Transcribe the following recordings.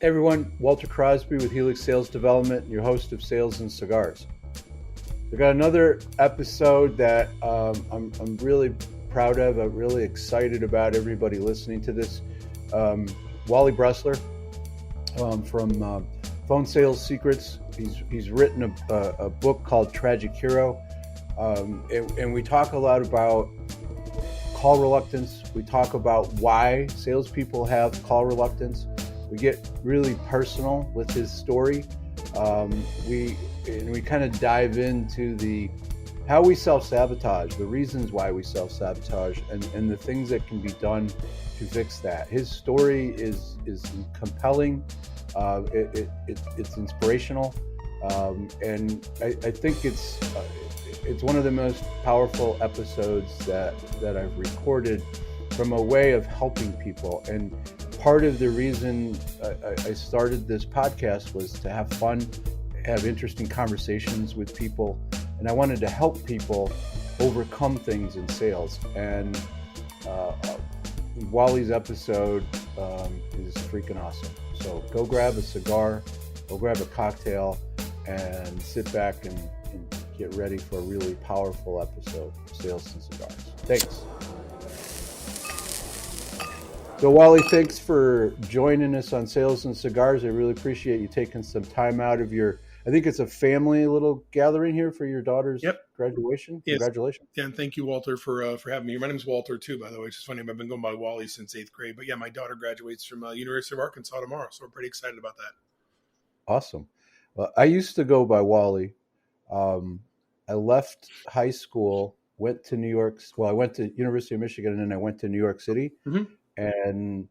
Hey everyone, Walter Crosby with Helix Sales Development, your host of Sales and Cigars. We got another episode that I'm really proud of. I'm really excited about everybody listening to this. Wally Bressler from Phone Sales Secrets. He's written a book called Tragic Hero, and we talk a lot about call reluctance. We talk about why salespeople have call reluctance. We get really personal with his story. We kind of dive into how we self-sabotage, the reasons why we self-sabotage, and the things that can be done to fix that. His story is compelling. It's inspirational, and I think it's one of the most powerful episodes that I've recorded from a way of helping people. And part of the reason I started this podcast was to have fun, have interesting conversations with people, and I wanted to help people overcome things in sales. And Wally's episode is freaking awesome. So go grab a cigar, go grab a cocktail, and sit back and get ready for a really powerful episode of Sales and Cigars. Thanks. So Wally, thanks for joining us on Sales and Cigars. I really appreciate you taking some time out of I think it's a family little gathering here for your daughter's graduation. Yes. Congratulations. Yeah, and thank you, Walter, for having me. My name's Walter, too, by the way, which is funny. I've been going by Wally since 8th grade. But yeah, my daughter graduates from University of Arkansas tomorrow, so we're pretty excited about that. Awesome. Well, I used to go by Wally. I left high school, went to New York. Well, I went to University of Michigan, and then I went to New York City. Mm-hmm. And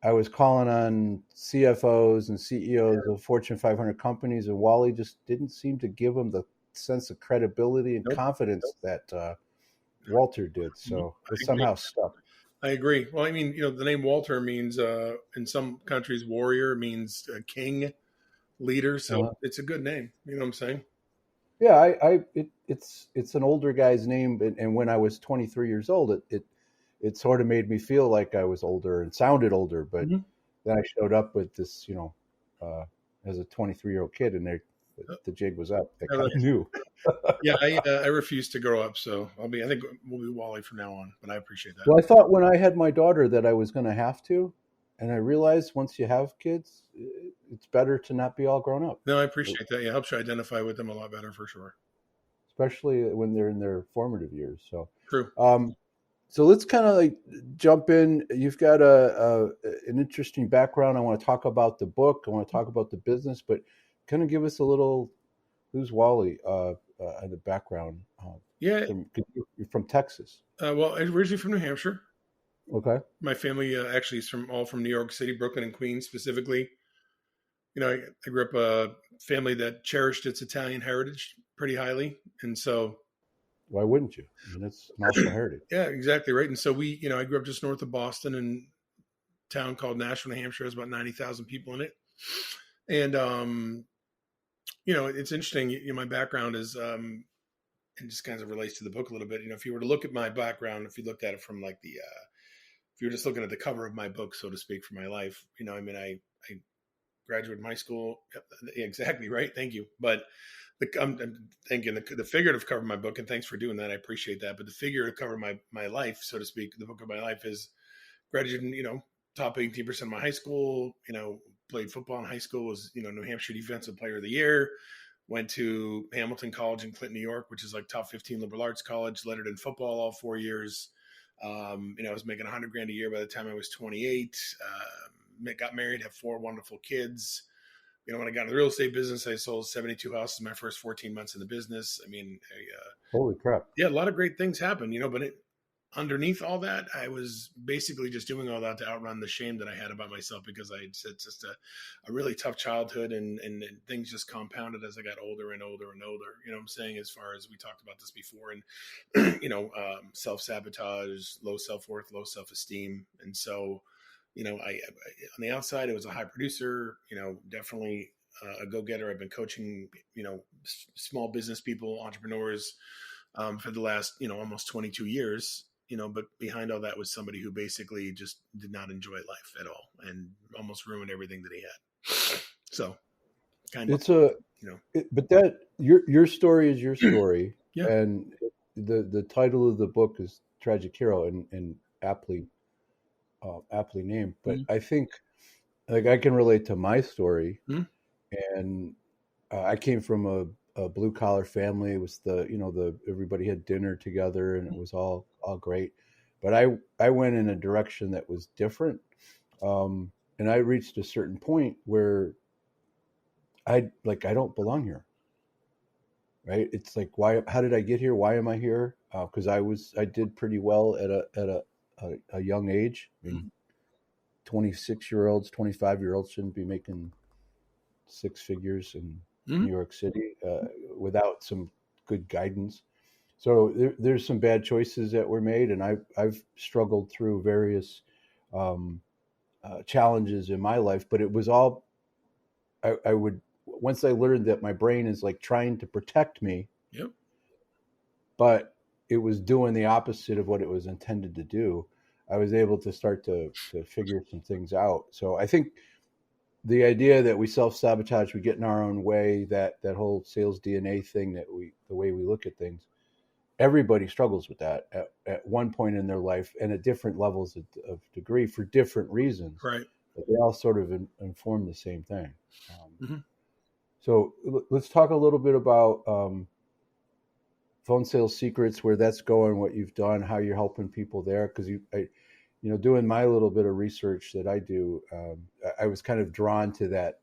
I was calling on CFOs and CEOs of Fortune 500 companies, and Wally just didn't seem to give them the sense of credibility and confidence that Walter did. So it somehow stuck. I agree. Well, I mean, the name Walter means, in some countries, warrior means king, leader. So it's a good name. You know what I'm saying? Yeah, it's an older guy's name, and when I was 23 years old, it sort of made me feel like I was older and sounded older. But then I showed up with this, as a 23-year-old kid, and the jig was up. I kind of knew. Yeah, I refuse to grow up, so I think we'll be Wally from now on. But I appreciate that. Well, I thought when I had my daughter that I was going to have to, and I realized once you have kids, it's better to not be all grown up. No, I appreciate that. Yeah, it helps you identify with them a lot better for sure. Especially when they're in their formative years. So true. So let's kind of jump in. You've got an interesting background. I want to talk about the book. I want to talk about the business, but kind of give us a little, who's Wally, the background. Yeah. You're from Texas. Well, originally from New Hampshire. Okay. My family actually is all from New York City, Brooklyn and Queens specifically. I grew up a family that cherished its Italian heritage pretty highly. And so, why wouldn't you? I mean, it's national heritage. Yeah, exactly right. And so I grew up just north of Boston in a town called Nashville, New Hampshire. There's about 90,000 people in it. And, it's interesting. My background is, and just kind of relates to the book a little bit. If you were to look at my background, if you looked at it from if you're just looking at the cover of my book, so to speak, for my life, I graduated high school. Exactly right. Thank you. But I'm thinking the figurative cover of my book, and thanks for doing that. I appreciate that. But the figurative cover of my life, so to speak, the book of my life is graduated, top 18% of my high school, played football in high school, was, New Hampshire Defensive Player of the Year, went to Hamilton College in Clinton, New York, which is like top 15 liberal arts college, lettered in football all 4 years. I was making $100,000 a year by the time I was 28, got married, have 4 wonderful kids. When I got into the real estate business, I sold 72 houses in my first 14 months in the business. I mean, holy crap. Yeah, a lot of great things happened, but underneath all that, I was basically just doing all that to outrun the shame that I had about myself, because I had just a really tough childhood, and things just compounded as I got older and older and older. You know what I'm saying? As far as we talked about this before, and, self-sabotage, low self-worth, low self-esteem. And so, I on the outside, I was a high producer, definitely a go-getter. I've been coaching, small business people, entrepreneurs, for the last, almost 22 years, but behind all that was somebody who basically just did not enjoy life at all and almost ruined everything that he had. So kind of, It's a, you know, but that your story is your story, yeah. and the title of the book is Tragic Hero, and aptly named. But Mm-hmm. I think like I can relate to my story, Mm-hmm. and I came from a blue collar family. It was the everybody had dinner together, and it was all great. But I went in a direction that was different, and I reached a certain point where I don't belong here, right? It's like, why? How did I get here? Why am I here? Because I did pretty well at a young age. I mean, 26-year-olds, 25-year-olds shouldn't be making six figures in Mm-hmm. New York City without some good guidance. So there's some bad choices that were made, and I've struggled through various um, challenges in my life, but it was all I would once I learned that my brain is like trying to protect me, Yep. but it was doing the opposite of what it was intended to do. I was able to start to figure some things out. So I think the idea that we self-sabotage, we get in our own way, that whole sales DNA thing, the way we look at things, everybody struggles with that at one point in their life and at different levels of degree for different reasons, Right. but they all sort of inform the same thing. Mm-hmm. So let's talk a little bit about phone sales secrets, where that's going, what you've done, how you're helping people there. Because doing my little bit of research that I do, I was kind of drawn to that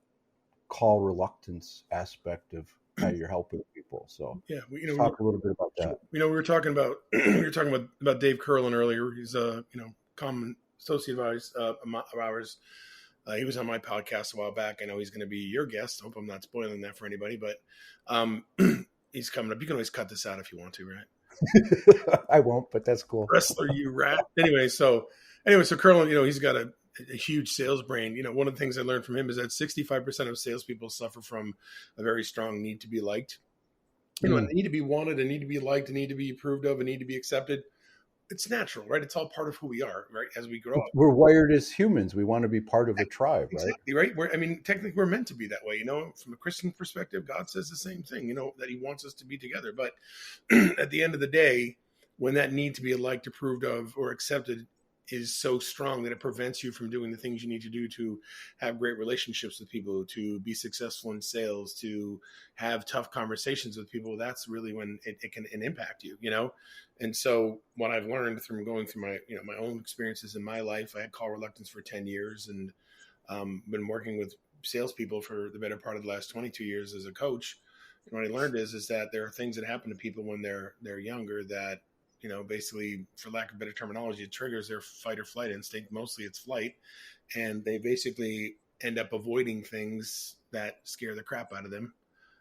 call reluctance aspect of how you're helping people. So Yeah. let's talk a little bit about that. We were talking about we were talking about Dave Curlin earlier. He's a common associate of ours. He was on my podcast a while back. I know he's going to be your guest. I hope I'm not spoiling that for anybody, but um, he's coming up. You can always cut this out if you want to, right? I won't, but that's cool. Wrestler, you rat. So Curlin, he's got a huge sales brain. One of the things I learned from him is that 65% of salespeople suffer from a very strong need to be liked. And they need to be wanted, and need to be liked, and need to be approved of, and need to be accepted. It's natural, right? It's all part of who we are, right? As we grow up, We're wired as humans. We want to be part of a tribe, right? exactly, right? Technically, we're meant to be that way. From a Christian perspective, God says the same thing. That He wants us to be together. But at the end of the day, when that need to be liked, approved of, or accepted is so strong that it prevents you from doing the things you need to do to have great relationships with people, to be successful in sales, to have tough conversations with people, that's really when it can impact you. And so what I've learned from going through my own experiences in my life, I had call reluctance for 10 years and been working with salespeople for the better part of the last 22 years as a coach. And what I learned is that there are things that happen to people when they're younger that basically, for lack of better terminology, it triggers their fight or flight instinct. Mostly it's flight. And they basically end up avoiding things that scare the crap out of them.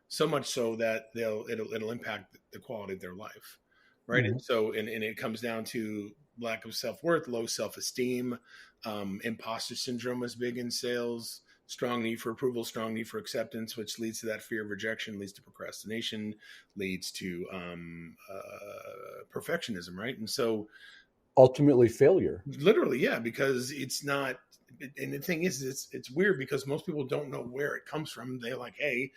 So much so that it'll impact the quality of their life. Right. Mm-hmm. And so, and it comes down to lack of self-worth, low self-esteem, imposter syndrome is big in sales, strong need for approval, strong need for acceptance, which leads to that fear of rejection, leads to procrastination, leads to perfectionism, right? And so Ultimately, failure. literally, yeah, because it's not. And the thing is, it's weird because most people don't know where it comes from. They're like, hey,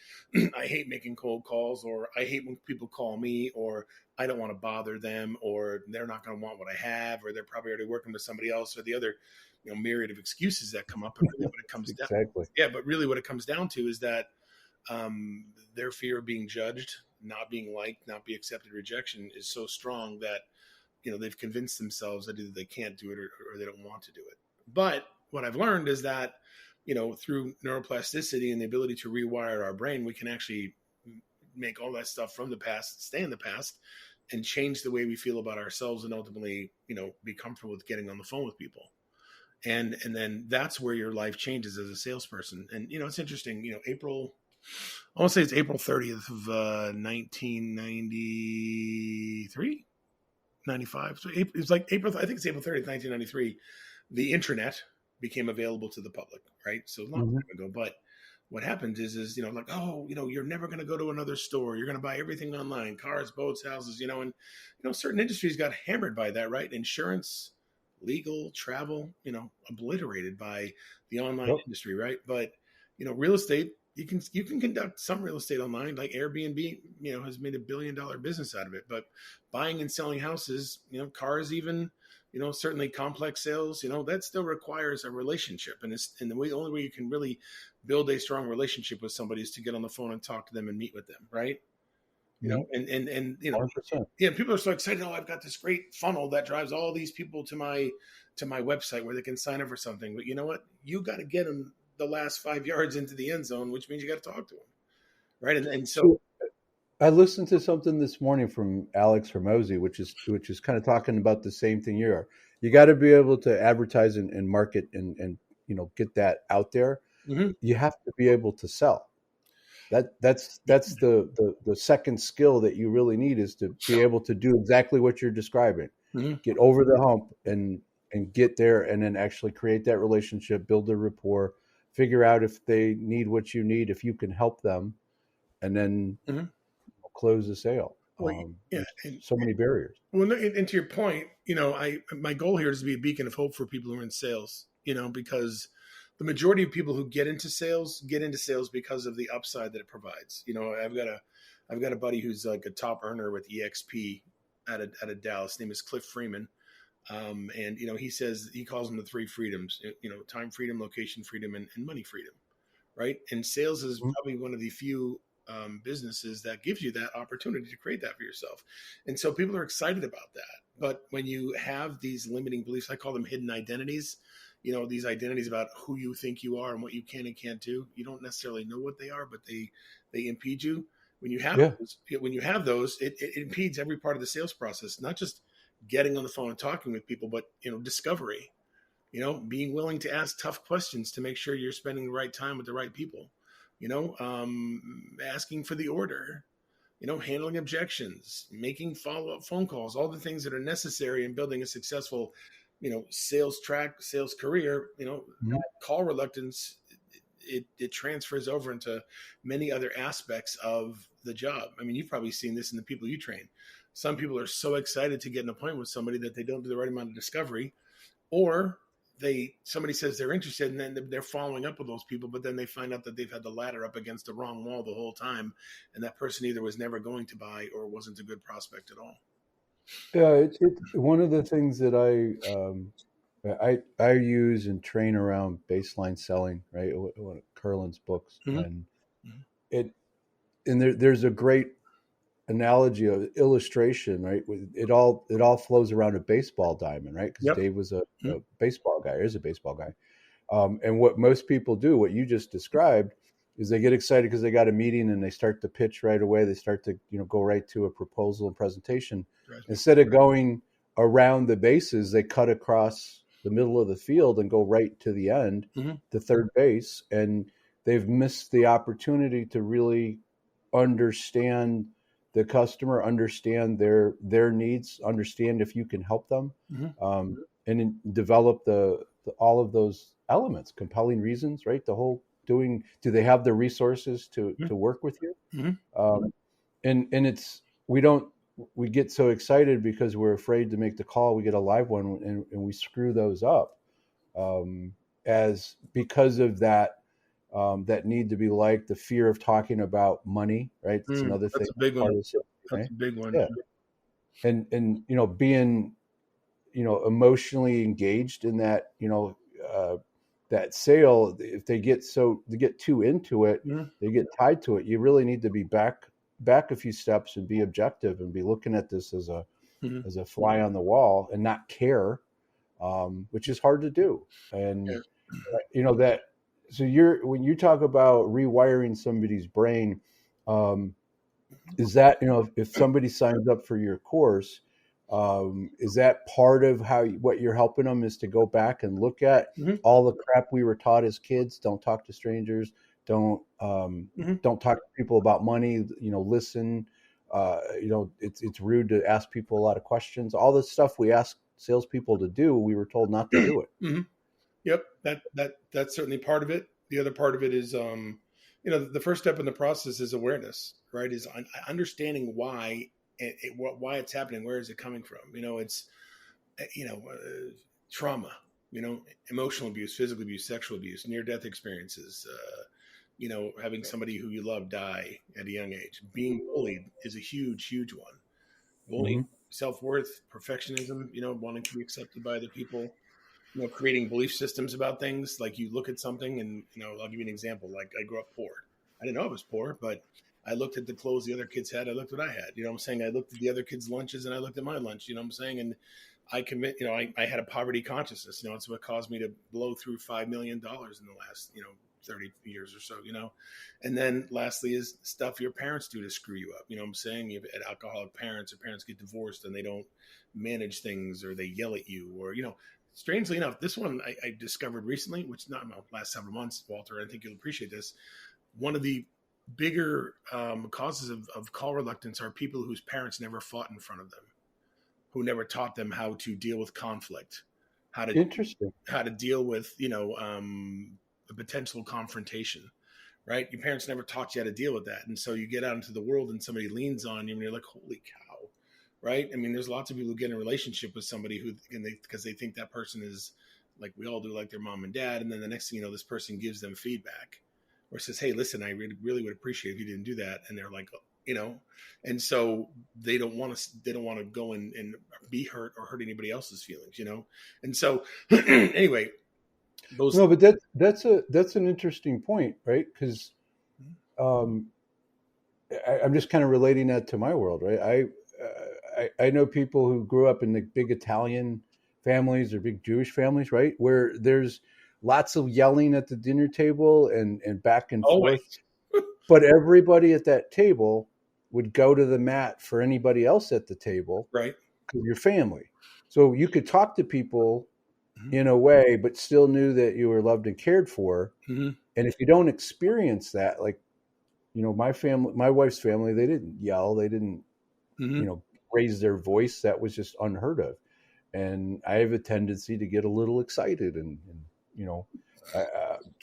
I hate making cold calls, or I hate when people call me, or I don't want to bother them, or they're not going to want what I have, or they're probably already working with somebody else, or the other myriad of excuses that come up. But really what it comes down, Exactly. yeah, but really what it comes down to is that their fear of being judged, not being liked, not be accepted, rejection is so strong that they've convinced themselves that either they can't do it or they don't want to do it. But what I've learned is that through neuroplasticity and the ability to rewire our brain, we can actually make all that stuff from the past stay in the past and change the way we feel about ourselves, and ultimately be comfortable with getting on the phone with people. And then that's where your life changes as a salesperson. And it's interesting, I want to say it's April 30th of 1993, 95. So it's like April, I think it's April 30th, 1993. The internet became available to the public, right? So a long time ago. But what happens is like, oh, you're never going to go to another store. You're going to buy everything online, cars, boats, houses, and certain industries got hammered by that, right? Insurance, legal, travel, obliterated by the online industry, right? But real estate, you can conduct some real estate online, like Airbnb, has made $1 billion business out of it. But buying and selling houses, cars, even, certainly complex sales, that still requires a relationship. And the only way you can really build a strong relationship with somebody is to get on the phone and talk to them and meet with them, right? And 100%. yeah, people are so excited. Oh, I've got this great funnel that drives all these people to my website where they can sign up for something. But you know what? You got to get them the last 5 yards into the end zone, which means you got to talk to them, right? And so So I listened to something this morning from Alex Hermosi, which is kind of talking about the same thing you are. You got to be able to advertise and market and get that out there. mhm, You have to be able to sell. That's the second skill that you really need, is to be able to do exactly what you're describing. mhm, Get over the hump and get there, and then actually create that relationship, build a rapport, figure out if they need what you need, if you can help them, and then mhm. close the sale. Well, yeah, There's so many barriers. well, and to your point, my goal here is to be a beacon of hope for people who are in sales. Because the majority of people who get into sales because of the upside that it provides. I've got a buddy who's like a top earner with EXP out of Dallas. His name is Cliff Freeman. And he says he calls them the three freedoms: time freedom, location freedom, and money freedom, right? And sales is Mhm. probably one of the few businesses that gives you that opportunity to create that for yourself. And so people are excited about that. But when you have these limiting beliefs, I call them hidden identities. These identities about who you think you are and what you can and can't do. You don't necessarily know what they are, but they impede you. Yeah. When you have those, it impedes every part of the sales process, not just getting on the phone and talking with people, but discovery. Being willing to ask tough questions to make sure you're spending the right time with the right people. Asking for the order. Handling objections, making follow-up phone calls, all the things that are necessary in building a successful, sales career. Mhm. Call reluctance, it transfers over into many other aspects of the job. I mean, you've probably seen this in the people you train. Some people are so excited to get an appointment with somebody that they don't do the right amount of discovery, or somebody says they're interested and then they're following up with those people, but then they find out that they've had the ladder up against the wrong wall the whole time, and that person either was never going to buy or wasn't a good prospect at all. Yeah, it's one of the things that I use and train around baseline selling, right? One of Curlin's books, Mm-hmm. and it and there's a great analogy of illustration, right? It all flows around a baseball diamond, right? Because Yep. Dave was Mm-hmm. a baseball guy, or is a baseball guy. And what most people do, what you just described, is they get excited because they got a meeting and they start to pitch right away. They start to go right to a proposal and presentation. Drives me. Instead of going around the bases, they cut across the middle of the field and go right to the end, Mm-hmm. to third base, and they've missed the opportunity to really understand the customer, understand their needs, understand if you can help them, Mm-hmm. and develop all of those elements, compelling reasons, right? The whole doing. Do they have the resources to work with you? Mm-hmm. And it's we get so excited because we're afraid to make the call. We get a live one and we screw those up, um, as because of that. That need to be liked, the fear of talking about money, right? It's another thing. That's a big one. Part of the That's right? a big one. Yeah, and being emotionally engaged in that that sale. If they get too into it, Mm-hmm. they get tied to it. You really need to be back a few steps and be objective and be looking at this Mm-hmm. as a fly on the wall and not care, which is hard to do. And Yeah. that. So when you talk about rewiring somebody's brain, um, is that if somebody signs up for your course, is that part of what you're helping them, is to go back and look at Mm-hmm. all the crap we were taught as kids? Don't talk to strangers. Don't Mm-hmm. don't talk to people about money. Listen. It's rude to ask people a lot of questions. All the stuff we ask salespeople to do, we were told not to do it. Mm-hmm. Yep, that's certainly part of it. The other part of it is, the first step in the process is awareness, right? Is understanding why why it's happening. Where is it coming from? It's trauma, emotional abuse, physical abuse, sexual abuse, near death experiences, having somebody who you love die at a young age. Being bullied is a huge, huge one. Mm-hmm. Bullying, self-worth, perfectionism, wanting to be accepted by other people, creating belief systems about things. Like you look at something and, I'll give you an example. Like I grew up poor. I didn't know I was poor, but I looked at the clothes the other kids had. I looked what I had, what I'm saying? I looked at the other kids' lunches and I looked at my lunch, what I'm saying? And I commit, I had a poverty consciousness, it's what caused me to blow through $5 million in the last, 30 years or so, And then lastly is stuff your parents do to screw you up. What I'm saying? You have alcoholic parents, or parents get divorced and they don't manage things, or they yell at you, or, strangely enough, this one I discovered recently, which not last several months, Walter, I think you'll appreciate this. One of the bigger causes of call reluctance are people whose parents never fought in front of them, who never taught them how to deal with conflict, how to deal with, a potential confrontation, right? Your parents never taught you how to deal with that. And so you get out into the world and somebody leans on you and you're like, holy cow, right? I mean, there's lots of people who get in a relationship with somebody because they think that person is, like we all do, like their mom and dad. And then the next thing you know, this person gives them feedback or says, hey, listen, I really would appreciate if you didn't do that. And they're like, and so they don't want to go and be hurt or hurt anybody else's feelings, And so anyway, no, but that's an interesting point, right? Because I'm just kind of relating that to my world, right? I know people who grew up in the big Italian families or big Jewish families, right, where there's lots of yelling at the dinner table and back and always. forth, but everybody at that table would go to the mat for anybody else at the table, right? Your family, so you could talk to people in a way, but still knew that you were loved and cared for. Mm-hmm. And if you don't experience that, like, my family, my wife's family, they didn't yell, they didn't, raise their voice. That was just unheard of. And I have a tendency to get a little excited and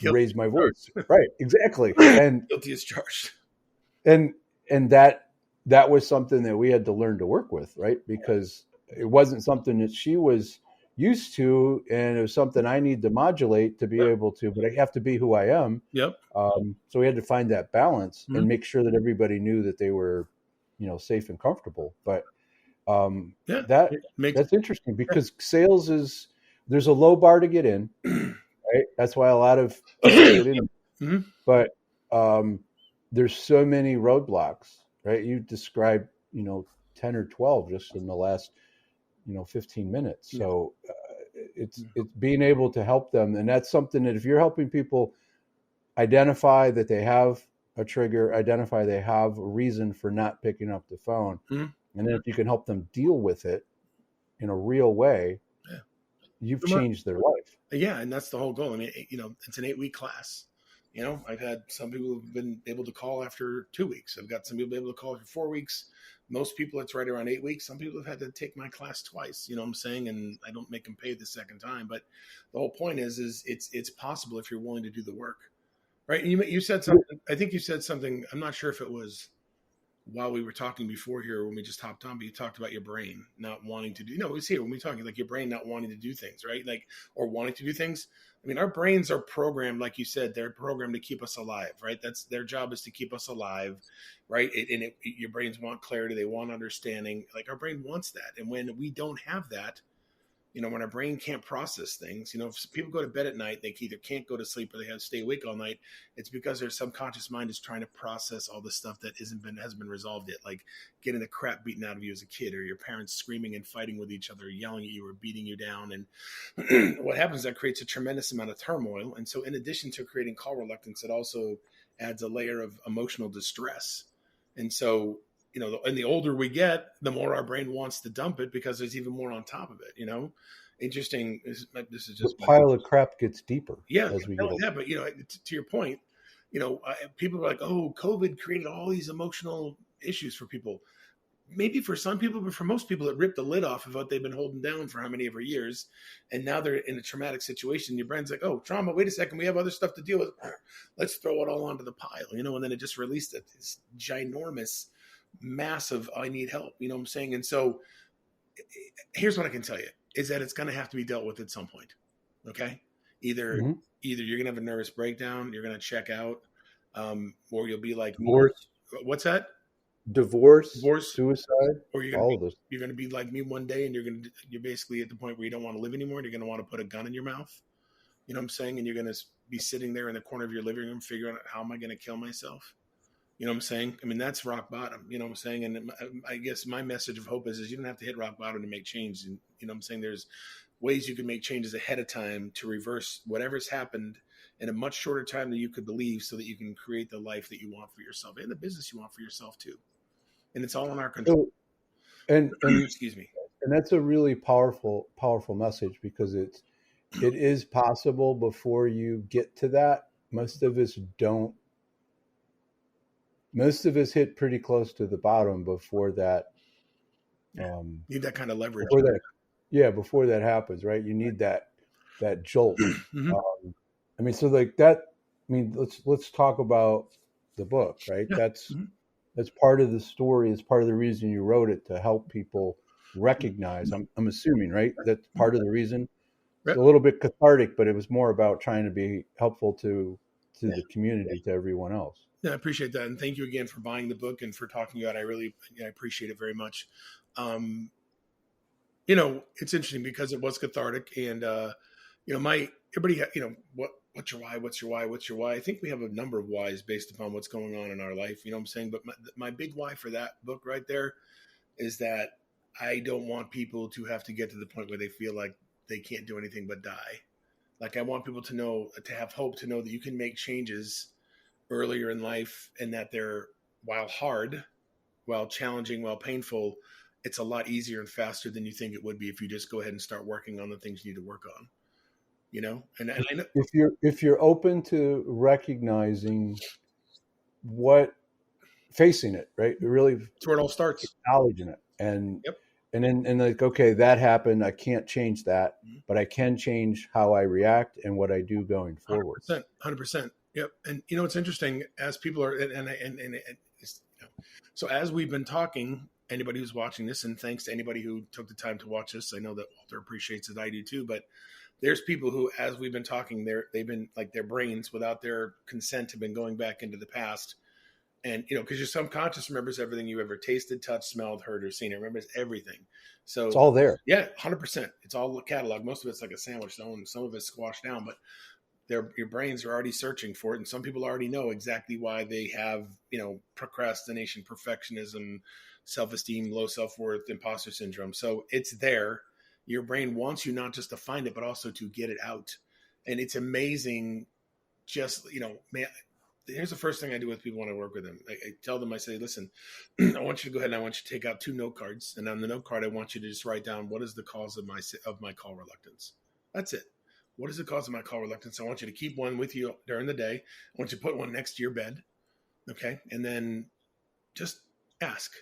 raise my voice. Right. Exactly. And guilty as charged. And that was something that we had to learn to work with, right? Because it wasn't something that she was used to, and it was something I need to modulate to be able to, but I have to be who I am. Yep. So we had to find that balance and make sure that everybody knew that they were, safe and comfortable. But that's interesting, because sales there's a low bar to get in, right? That's why a lot of people get in. But there's so many roadblocks, right? You described, 10 or 12 just in the last, 15 minutes. So it's being able to help them. And that's something that if you're helping people identify that they have a trigger, identify they have a reason for not picking up the phone, and then if you can help them deal with it in a real way, you've changed their life. Yeah. And that's the whole goal. I mean, it's an 8-week class. I've had some people who've been able to call after 2 weeks. I've got some people able to call after 4 weeks. Most people, it's right around 8 weeks. Some people have had to take my class twice, what I'm saying? And I don't make them pay the second time. But the whole point is it's possible if you're willing to do the work, right? And you said something, I think you said something, I'm not sure if it was while we were talking before here, when we just hopped on, but you talked about your brain not wanting to do, it was here when we talking, like your brain not wanting to do things, right? Like, or wanting to do things. I mean, our brains are programmed, like you said, they're programmed to keep us alive, right? That's their job, is to keep us alive, right? Your brains want clarity. They want understanding. Like, our brain wants that. And when we don't have that, when our brain can't process things, if people go to bed at night, they either can't go to sleep or they have to stay awake all night. It's because their subconscious mind is trying to process all the stuff that hasn't been resolved yet, like getting the crap beaten out of you as a kid, or your parents screaming and fighting with each other, yelling at you or beating you down. And what happens is that creates a tremendous amount of turmoil. And so in addition to creating call reluctance, it also adds a layer of emotional distress. And so, and the older we get, the more our brain wants to dump it, because there's even more on top of it, Interesting. This is just the pile of crap gets deeper. Yeah. As we get older. Yeah. But, to your point, people are like, oh, COVID created all these emotional issues for people. Maybe for some people, but for most people, it ripped the lid off of what they've been holding down for how many ever years. And now they're in a traumatic situation. Your brain's like, oh, trauma, wait a second, we have other stuff to deal with. Let's throw it all onto the pile, and then it just released this ginormous, massive, I need help, what I'm saying? And so here's what I can tell you, is that it's going to have to be dealt with at some point. Okay. Either you're going to have a nervous breakdown, you're going to check out, Or you'll be like me. Divorce, What's that? Divorce, suicide, or all of those. you're gonna be like me one day, and you're basically at the point where you don't want to live anymore. And you're gonna want to put a gun in your mouth. You know what I'm saying? And you're gonna be sitting there in the corner of your living room, figuring out how am I gonna kill myself. You know what I'm saying? I mean, that's rock bottom. You know what I'm saying? And I guess my message of hope is you don't have to hit rock bottom to make change. And you know what I'm saying? There's ways you can make changes ahead of time to reverse whatever's happened in a much shorter time than you could believe, so that you can create the life that you want for yourself and the business you want for yourself too. And it's all in our control. And Excuse me. and that's a really powerful message, because it is possible before you get to that. Most of us don't. Most of us hit pretty close to the bottom before that. Need that kind of leverage. Before that happens, right? You need that jolt. Mm-hmm. I mean, so like that. I mean, let's talk about the book, right? Yeah. That's part of the story. It's part of the reason you wrote it, to help people recognize. I'm assuming, right? That's part of the reason. It's a little bit cathartic, but it was more about trying to be helpful to the community, to everyone else. Yeah, I appreciate that, and thank you again for buying the book and for talking about it. I appreciate it very much. You know, it's interesting because it was cathartic, and you know, everybody, you know, what's your why? What's your why? What's your why? I think we have a number of whys based upon what's going on in our life. You know what I'm saying? But my big why for that book right there is that I don't want people to have to get to the point where they feel like they can't do anything but die. Like I want people to know, to have hope, to know that you can make changes earlier in life, and that they're, while hard, while challenging, while painful, it's a lot easier and faster than you think it would be if you just go ahead and start working on the things you need to work on. You know, and I know, if you're open to recognizing facing it, right? Really, that's where it all starts. Acknowledging it, and Yep. and like, okay, that happened. I can't change that, but I can change how I react and what I do going forward. 100%. Yep. And you know, it's interesting as people are, and it's, you know, so as we've been talking, anybody who's watching this, and thanks to anybody who took the time to watch this, I know that Walter appreciates it. I do too, but there's people who, as we've been talking, they've been like, their brains without their consent have been going back into the past. And, you know, because your subconscious remembers everything you ever tasted, touched, smelled, heard, or seen. It remembers everything. So it's all there. Yeah, 100%. It's all a catalog. Most of it's like a sandwich. Some of it's squashed down, but your brains are already searching for it. And some people already know exactly why they have, you know, procrastination, perfectionism, self-esteem, low self-worth, imposter syndrome. So it's there. Your brain wants you not just to find it, but also to get it out. And it's amazing. Just, you know, man, here's the first thing I do with people when I work with them. I tell them, I say, listen, I want you to go ahead and I want you to take out 2 note cards. And on the note card, I want you to just write down, what is the cause of my call reluctance? That's it. What is the cause of my call reluctance? I want you to keep one with you during the day. I want you to put one next to your bed. Okay. And then just ask,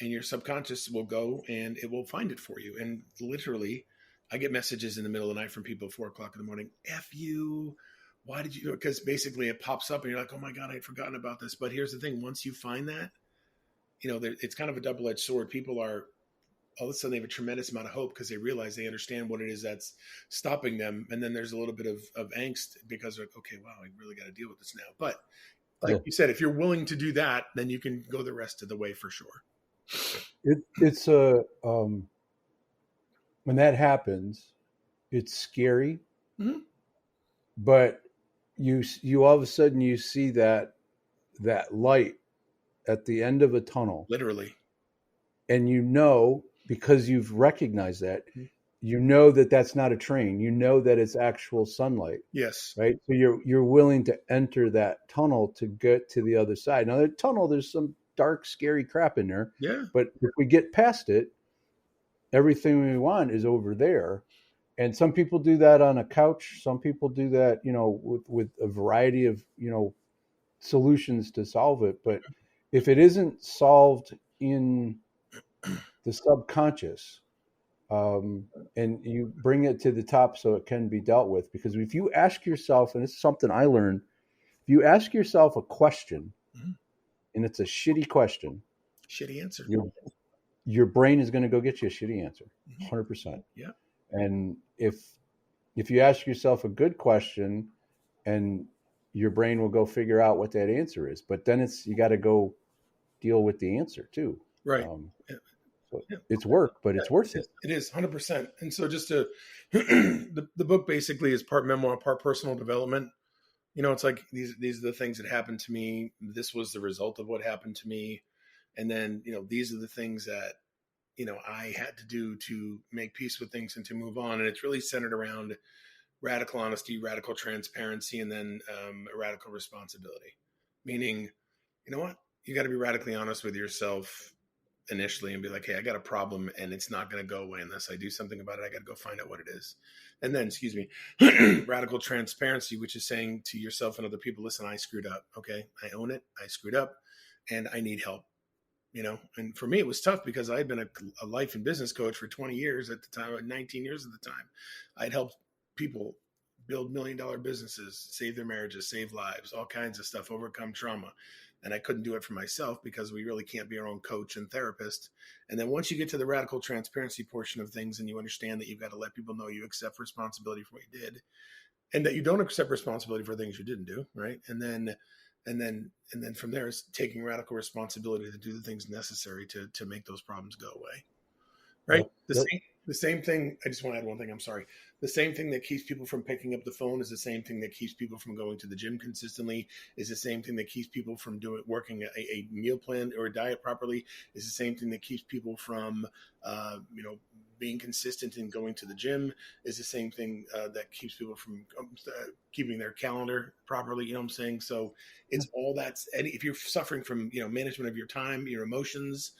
and your subconscious will go and it will find it for you. And literally, I get messages in the middle of the night from people at 4:00 in the morning. F you. Why did you? Because basically it pops up and you're like, oh my God, I had forgotten about this. But here's the thing. Once you find that, you know, it's kind of a double-edged sword. People are, all of a sudden they have a tremendous amount of hope because they realize they understand what it is that's stopping them. And then there's a little bit of angst because they're like, okay, wow, I really got to deal with this now. But like you said, if you're willing to do that, then you can go the rest of the way for sure. It's when that happens, it's scary, but you all of a sudden you see that light at the end of a tunnel, literally, and you know, because you've recognized that, you know that that's not a train. You know that it's actual sunlight. Yes. Right. So you're willing to enter that tunnel to get to the other side. Now, the tunnel, there's some dark, scary crap in there. Yeah. But if we get past it, everything we want is over there. And some people do that on a couch. Some people do that, you know, with a variety of, you know, solutions to solve it. But if it isn't solved in the subconscious, and you bring it to the top so it can be dealt with, because if you ask yourself, and this is something I learned, if you ask yourself a question, and it's a shitty question, shitty answer, your brain is going to go get you a shitty answer, 100%. Yeah. And if you ask yourself a good question and your brain will go figure out what that answer is. But then you got to go deal with the answer too. Right. Um, Yeah. so Yeah. it's work, but it's worth it. It is 100%. And so just to, the book basically is part memoir, part personal development. It's like these are the things that happened to me. This was the result of what happened to me. And then, these are the things that, I had to do to make peace with things and to move on. And it's really centered around radical honesty, radical transparency, and then a radical responsibility. Meaning, you know what? You got to be radically honest with yourself initially and be like, hey, I got a problem and it's not going to go away unless I do something about it. I got to go find out what it is. And then, radical transparency, which is saying to yourself and other people, listen, I screwed up. Okay. I own it. I screwed up and I need help. And for me, it was tough because I had been a life and business coach for 20 years at the time, 19 years at the time. I'd helped people build $1 million businesses, save their marriages, save lives, all kinds of stuff, overcome trauma. And I couldn't do it for myself because we really can't be our own coach and therapist. And then once you get to the radical transparency portion of things and you understand that you've got to let people know you accept responsibility for what you did and that you don't accept responsibility for things you didn't do, right? And then from there is taking radical responsibility to do the things necessary to make those problems go away. Right? Yep. The same thing. I just want to add one thing. I'm sorry. The same thing that keeps people from picking up the phone is the same thing that keeps people from going to the gym consistently. Is the same thing that keeps people from working a meal plan or a diet properly. Is the same thing that keeps people from, being consistent in going to the gym. Is the same thing that keeps people from keeping their calendar properly. You know what I'm saying? So it's all that's. If you're suffering from management of your time, your emotions.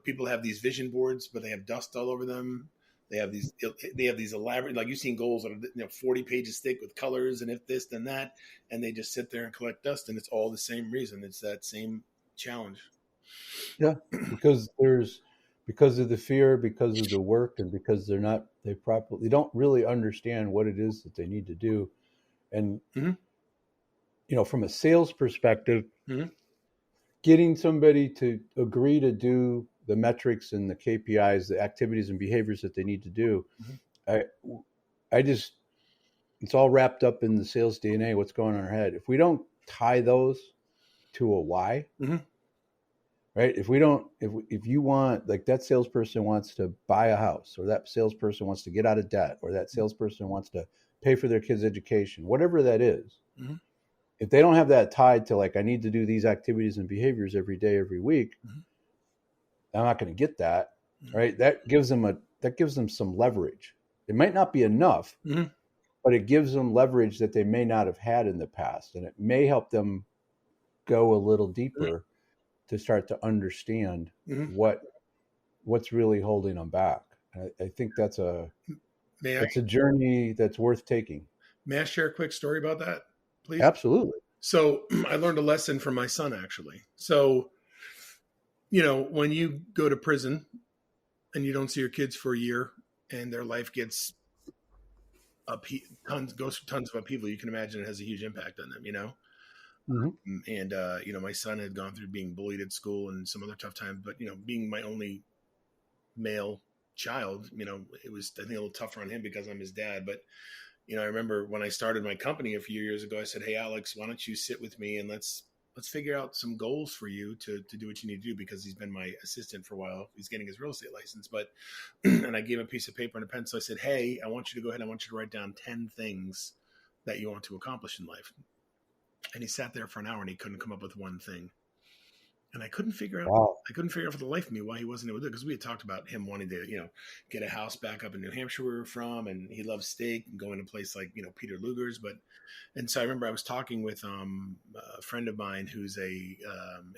People have these vision boards, but they have dust all over them. They have these elaborate, like you've seen goals that are 40 pages thick with colors and if this, then that, and they just sit there and collect dust, and it's all the same reason. It's that same challenge. Yeah, because of the fear, because of the work, and because they don't really understand what it is that they need to do. And from a sales perspective, getting somebody to agree to do the metrics and the KPIs, the activities and behaviors that they need to do, it's all wrapped up in the sales DNA, what's going on in our head. If we don't tie those to a why, right? If you want, like that salesperson wants to buy a house, or that salesperson wants to get out of debt, or that salesperson wants to pay for their kids' education, whatever that is, if they don't have that tied to like, I need to do these activities and behaviors every day, every week, I'm not going to get that, right? That gives them some leverage. It might not be enough, but it gives them leverage that they may not have had in the past. And it may help them go a little deeper to start to understand what's really holding them back. I think that's a journey that's worth taking. May I share a quick story about that, please? Absolutely. So I learned a lesson from my son, actually. So, when you go to prison and you don't see your kids for a year and their life goes through tons of upheaval, you can imagine it has a huge impact on them, And, my son had gone through being bullied at school and some other tough times, but, being my only male child, it was, I think, a little tougher on him because I'm his dad. But, I remember when I started my company a few years ago, I said, hey, Alex, why don't you sit with me and let's figure out some goals for you to do what you need to do, because he's been my assistant for a while. He's getting his real estate license, and I gave him a piece of paper and a pencil. I said, hey, I want you to go ahead. I want you to write down 10 things that you want to accomplish in life. And he sat there for an hour and he couldn't come up with one thing. And I couldn't figure out. Wow. I couldn't figure out for the life of me why he wasn't able to do it, because we had talked about him wanting to, get a house back up in New Hampshire where we were from, and he loves steak and going to a place like Peter Luger's. And so I remember I was talking with a friend of mine who's a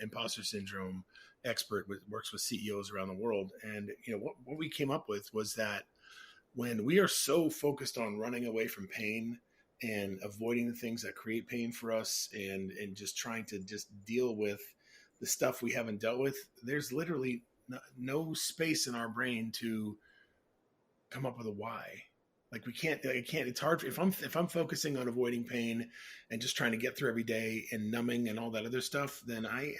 imposter syndrome expert, works with CEOs around the world, and what we came up with was that when we are so focused on running away from pain and avoiding the things that create pain for us, and just trying to just deal with the stuff we haven't dealt with, there's literally no space in our brain to come up with a why. Like we can't, it's hard. If I'm focusing on avoiding pain and just trying to get through every day and numbing and all that other stuff, then I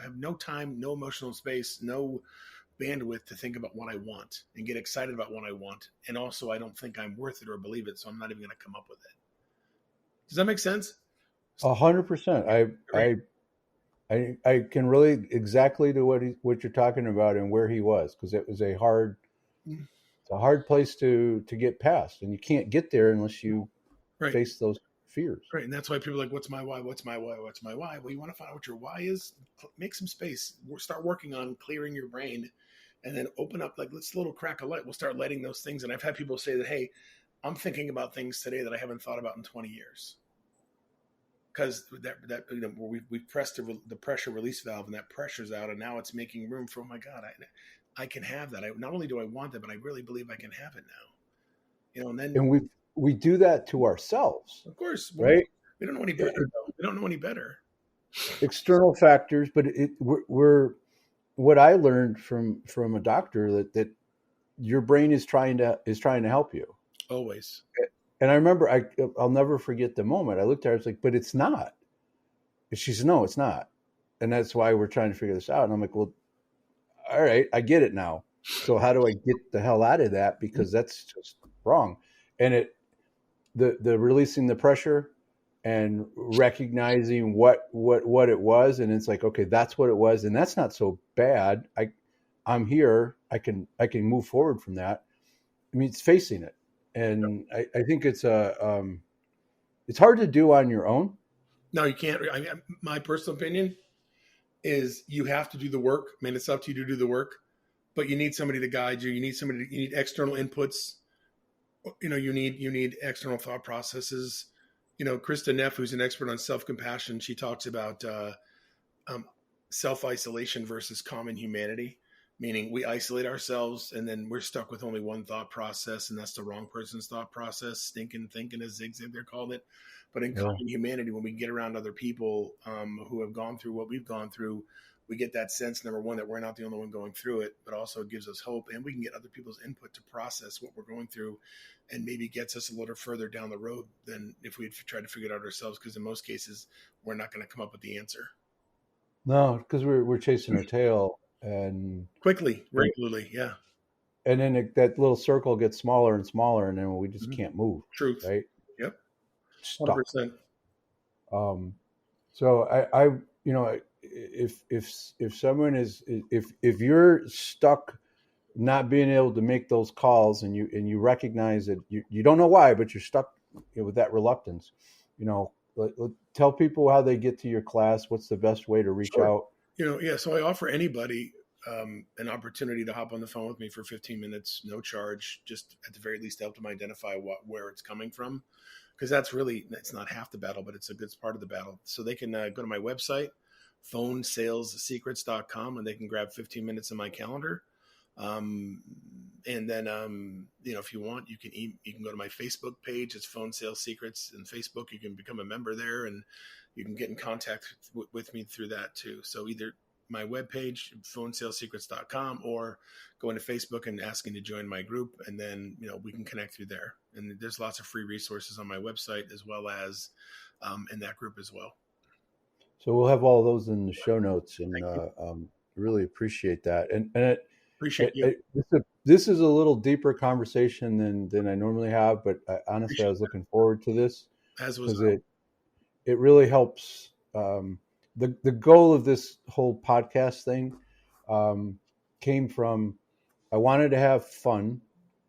have no time, no emotional space, no bandwidth to think about what I want and get excited about what I want. And also I don't think I'm worth it or believe it. So I'm not even going to come up with it. Does that make sense? 100%. Right. I can relate exactly to what you're talking about and where he was, because it was it's a hard place to get past, and you can't get there unless you Right. face those fears. Right. And that's why people are like, what's my why? What's my why? What's my why? Well, you want to find out what your why is? Make some space. Start working on clearing your brain and then open up, like, let's little crack a light. We'll start letting those things. And I've had people say that, hey, I'm thinking about things today that I haven't thought about in 20 years. Because we've pressed the pressure release valve, and that pressure's out, and now it's making room for, oh my God, I can have that. Not only do I want that, but I really believe I can have it now. And then, And we do that to ourselves, of course, right? we don't know any better, though. We don't know any better. External factors, but we're what I learned from a doctor that your brain is trying to help you Always. and I remember I'll never forget the moment I looked at her. I was like, but it's not. And she said, no, it's not, and that's why we're trying to figure this out. And I'm like, well, all right, I get it now. So how do I get the hell out of that, because that's just wrong. And the releasing the pressure and recognizing what it was, and it's like, okay, that's what it was, and that's not so bad. I'm here. I can move forward from that. I mean, it's facing it, and I think it's hard to do on your own. No, you can't. My personal opinion is you have to do the work. I mean, it's up to you to do the work, but you need somebody to guide you. You need external inputs. You need external thought processes. Krista Neff, who's an expert on self-compassion, she talks about um, self-isolation versus common humanity, meaning we isolate ourselves and then we're stuck with only one thought process, and that's the wrong person's thought process, stinking thinking, as Zig they're called it. But in common humanity, when we get around other people who have gone through what we've gone through, we get that sense, number one, that we're not the only one going through it, but also it gives us hope, and we can get other people's input to process what we're going through, and maybe gets us a little further down the road than if we'd tried to figure it out ourselves, because in most cases, we're not going to come up with the answer. No, because we're chasing our tail, and Quickly, regularly, yeah. And then that little circle gets smaller and smaller, and then we just can't move. Truth. Right? Yep. Stuck. 100%. So if someone is, if you're stuck not being able to make those calls, and you recognize that you don't know why, but you're stuck with that reluctance, tell people how they get to your class. What's the best way to reach out? So I offer anybody an opportunity to hop on the phone with me for 15 minutes, no charge, just at the very least help them identify where it's coming from. Because it's not half the battle, but it's a good part of the battle. So they can go to my website, phonesalessecrets.com, and they can grab 15 minutes in my calendar. And then, if you want, you can go to my Facebook page. It's Phone Sales Secrets, and Facebook. You can become a member there, and you can get in contact with me through that too. So either my webpage, phonesalessecrets.com, or go into Facebook and asking to join my group, and then we can connect through there. And there's lots of free resources on my website, as well as in that group as well. So we'll have all those in the show notes, and really appreciate that. And appreciate you. This is a little deeper conversation than I normally have, but honestly, I was looking forward to this, because it really helps. The goal of this whole podcast thing came from, I wanted to have fun,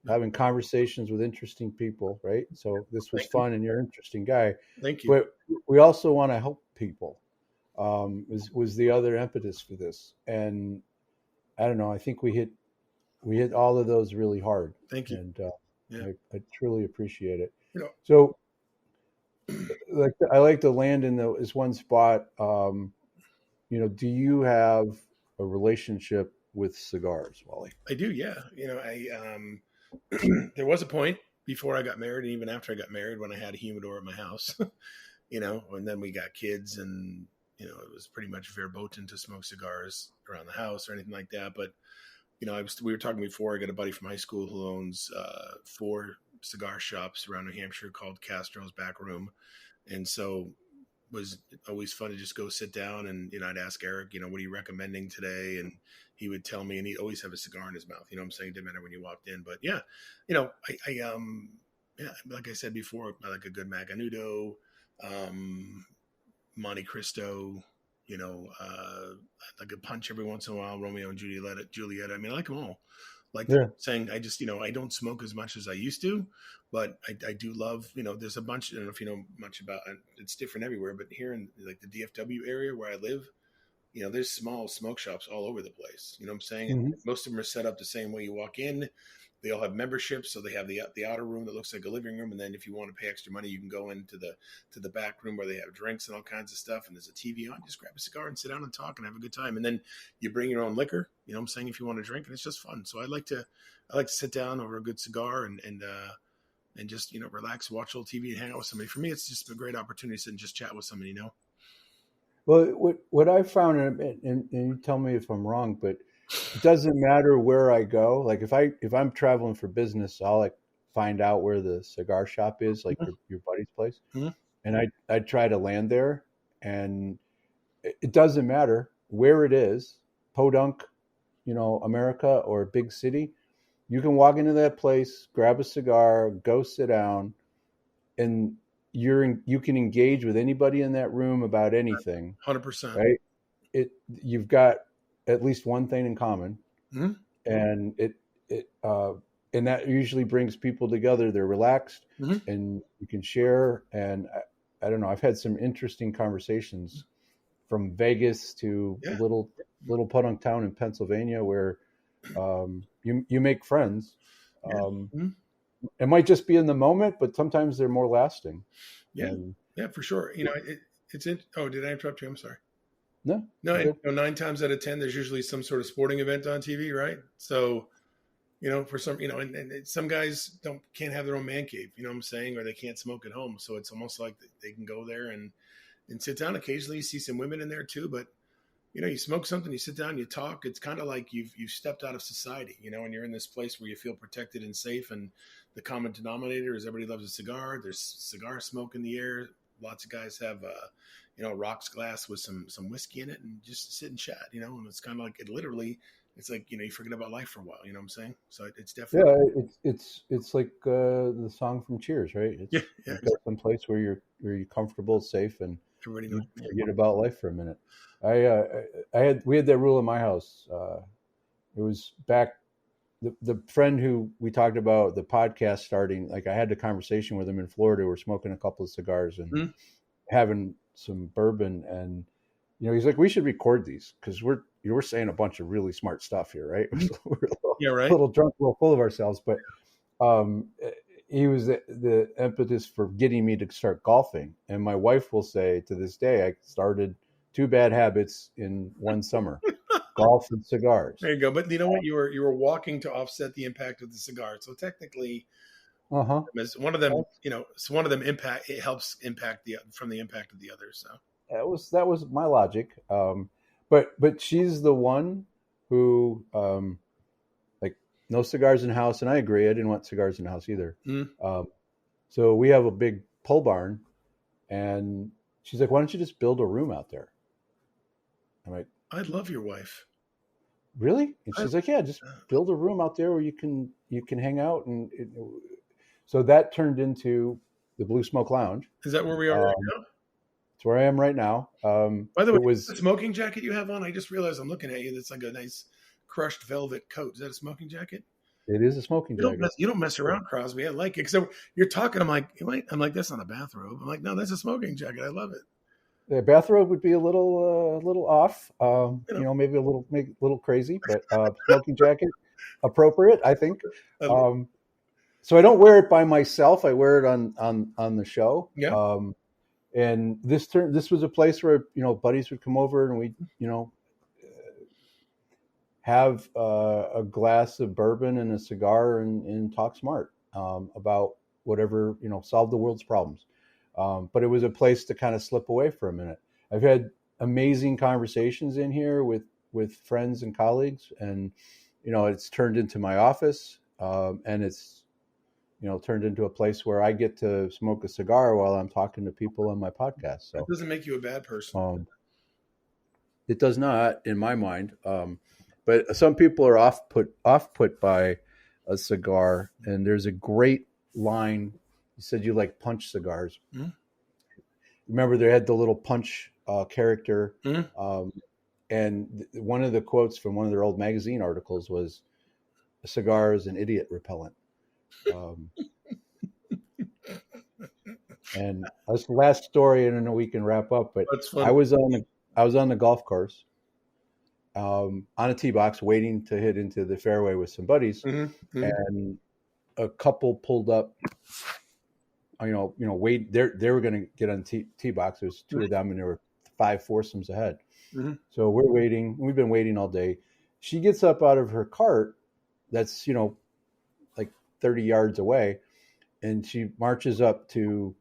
having conversations with interesting people, right? So this was fun, and you're an interesting guy. Thank you. But we also want to help people. Was the other impetus for this, and I don't know. I think we hit all of those really hard. Thank you. And I truly appreciate it. So, I like to land in this one spot. Do you have a relationship with cigars, Wally? I do, yeah. There was a point before I got married, and even after I got married, when I had a humidor at my house, and then we got kids, and it was pretty much verboten to smoke cigars around the house or anything like that. But we were talking before. I got a buddy from high school who owns 4 cigar shops around New Hampshire called Castro's Back Room, and so it was always fun to just go sit down, and I'd ask Eric, what are you recommending today, and he would tell me, and he'd always have a cigar in his mouth. I'm saying, it didn't matter when you walked in. But yeah, like I said before, I like a good Maganudo. Monte Cristo, like a punch every once in a while, Romeo and Juliet. I mean, I like them all. Like saying, I just, I don't smoke as much as I used to, but I do love, there's a bunch, I don't know if you know much about it. It's different everywhere, but here in like the DFW area where I live, there's small smoke shops all over the place. You know what I'm saying? Mm-hmm. And most of them are set up the same way you walk in. They all have memberships, so they have the outer room that looks like a living room, and then if you want to pay extra money, you can go into the back room where they have drinks and all kinds of stuff, and there's a TV on. Just grab a cigar and sit down and talk and have a good time, and then you bring your own liquor. You know what I'm saying? If you want to drink, and it's just fun. So I like to sit down over a good cigar and just relax, watch a little TV, and hang out with somebody. For me, it's just a great opportunity to sit and just chat with somebody. Well, what I found, and you tell me if I'm wrong, but it doesn't matter where I go. Like if I'm traveling for business, I'll like find out where the cigar shop is, like your buddy's place, and I try to land there, and it doesn't matter where it is, Podunk, America or big city. You can walk into that place, grab a cigar, go sit down, and you can engage with anybody in that room about anything. 100%. Right? You've got at least one thing in common, and and that usually brings people together. They're relaxed, and you can share. And I don't know. I've had some interesting conversations from Vegas to little podunk town in Pennsylvania where you make friends. It might just be in the moment, but sometimes they're more lasting. Yeah, for sure. It's in. Oh, did I interrupt you? I'm sorry. No. 9 times out of 10, there's usually some sort of sporting event on TV, right? So, for some, and some guys can't have their own man cave, you know what I'm saying, or they can't smoke at home. So it's almost like they can go there and sit down. Occasionally, you see some women in there too, but you smoke something, you sit down, you talk. It's kind of like you've stepped out of society, and you're in this place where you feel protected and safe. And the common denominator is everybody loves a cigar. There's cigar smoke in the air. Lots of guys have a rocks glass with some whiskey in it and just sit and chat, and it's kind of like it's like, you forget about life for a while, you know what I'm saying? So it's definitely. Yeah, it's like the song from Cheers, right? You've got some place where you're comfortable, safe, and everybody knows. You forget about life for a minute. We had that rule in my house. It was back, the friend who we talked about the podcast starting, like I had the conversation with him in Florida. We're smoking a couple of cigars and having some bourbon, and he's like, we should record these because we're saying a bunch of really smart stuff here, right? We're a little drunk, a little full of ourselves, but he was the impetus for getting me to start golfing. And my wife will say to this day, I started 2 bad habits in one summer: golf and cigars. There you go. But you know what? You were walking to offset the impact of the cigar. So technically, as one of them, so one of them it helps impact from the impact of the other. So that was my logic. But she's the one who no cigars in the house, and I agree. I didn't want cigars in the house either. So we have a big pole barn, and she's like, "Why don't you just build a room out there?" I'm like, "I love your wife." Really? And she's like, "Yeah, just build a room out there where you can hang out." And so that turned into the Blue Smoke Lounge. Is that where we are right now? It's where I am right now. By the way, the smoking jacket you have on, I just realized I'm looking at you. That's like a nice crushed velvet coat. Is that a smoking jacket? It is a smoking jacket. You don't mess around, Crosby. I like it. So you're talking. I'm like, that's not a bathrobe. I'm like, no, that's a smoking jacket. I love it. The bathrobe would be a little off. Maybe a little crazy, but smoking jacket appropriate, I think. So I don't wear it by myself. I wear it on the show. Yeah. And this was a place where buddies would come over and we have a glass of bourbon and a cigar and talk smart about whatever, solve the world's problems. But it was a place to kind of slip away for a minute. I've had amazing conversations in here with friends and colleagues, and it's turned into my office, and it's turned into a place where I get to smoke a cigar while I'm talking to people on my podcast. So it doesn't make you a bad person. It does not, in my mind. But some people are off put by a cigar, and there's a great line. You said you like punch cigars. remember they had the little punch character. Mm-hmm. And one of the quotes from one of their old magazine articles was, "A cigar is an idiot repellent." And that's the last story, and then we can wrap up. But That's fun. I was on the golf course, on a tee box, waiting to hit into the fairway with some buddies, Mm-hmm. and a couple pulled up. Wait. They were going to get on tee box. There's two of them, and there were 5 foursomes ahead. Mm-hmm. So we're waiting. We've been waiting all day. She gets up out of her cart that's, like 30 yards away, and she marches up to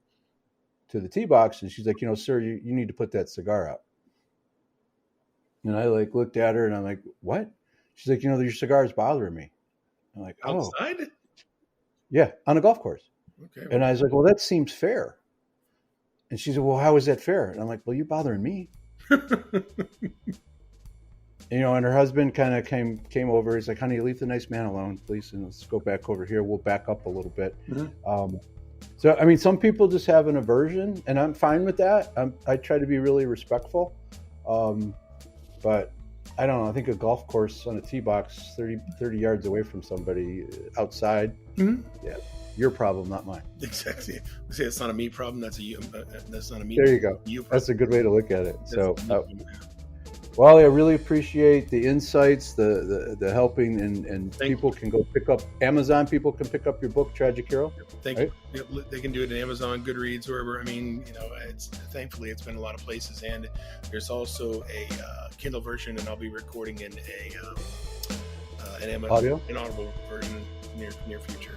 the tee box, and she's like, "Sir, you need to put that cigar out." And I looked at her, and I'm like, "What?" She's like, "Your cigar is bothering me." I'm like, "Oh." Outside? Yeah, on a golf course. Okay. And I was like, "Well, that seems fair." And she said, "Well, how is that fair?" And I'm like, "Well, you're bothering me." And her husband kind of came over. He's like, "Honey, leave the nice man alone, please, and let's go back over here. We'll back up a little bit." Mm-hmm. So, I mean, some people just have an aversion, and I'm fine with that. I try to be really respectful. But I don't know. I think a golf course on a tee box 30 yards away from somebody outside, Mm-hmm. yeah, your problem, not mine. Exactly. I say it's not a me problem. That's not a me. There you go. You problem. That's a good way to look at it. So, That's Wally, I really appreciate the insights, the helping, and people can go pick up Amazon. People can pick up your book, Tragic Hero. Thank you. Yep, they can do it in Amazon, Goodreads, wherever. I mean, thankfully it's been a lot of places, and there's also a Kindle version, and I'll be recording in an Amazon an Audible version near future.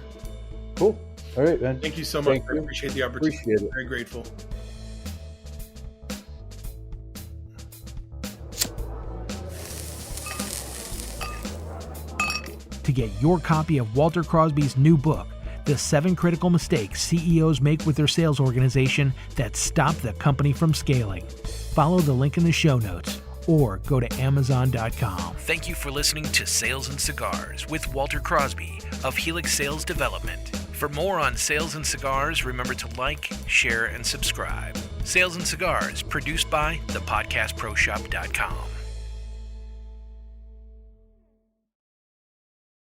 Cool. All right, man. Thank you so much. I appreciate the opportunity. Appreciate it. Very grateful. To get your copy of Walter Crosbys' new book, The 7 Critical Mistakes CEOs Make with Their Sales Organization That Stop the Company from Scaling, follow the link in the show notes or go to Amazon.com. Thank you for listening to Sales and Cigars with Walter Crosby of Helix Sales Development. For more on Sales and Cigars, remember to like, share, and subscribe. Sales and Cigars, produced by thepodcastproshop.com.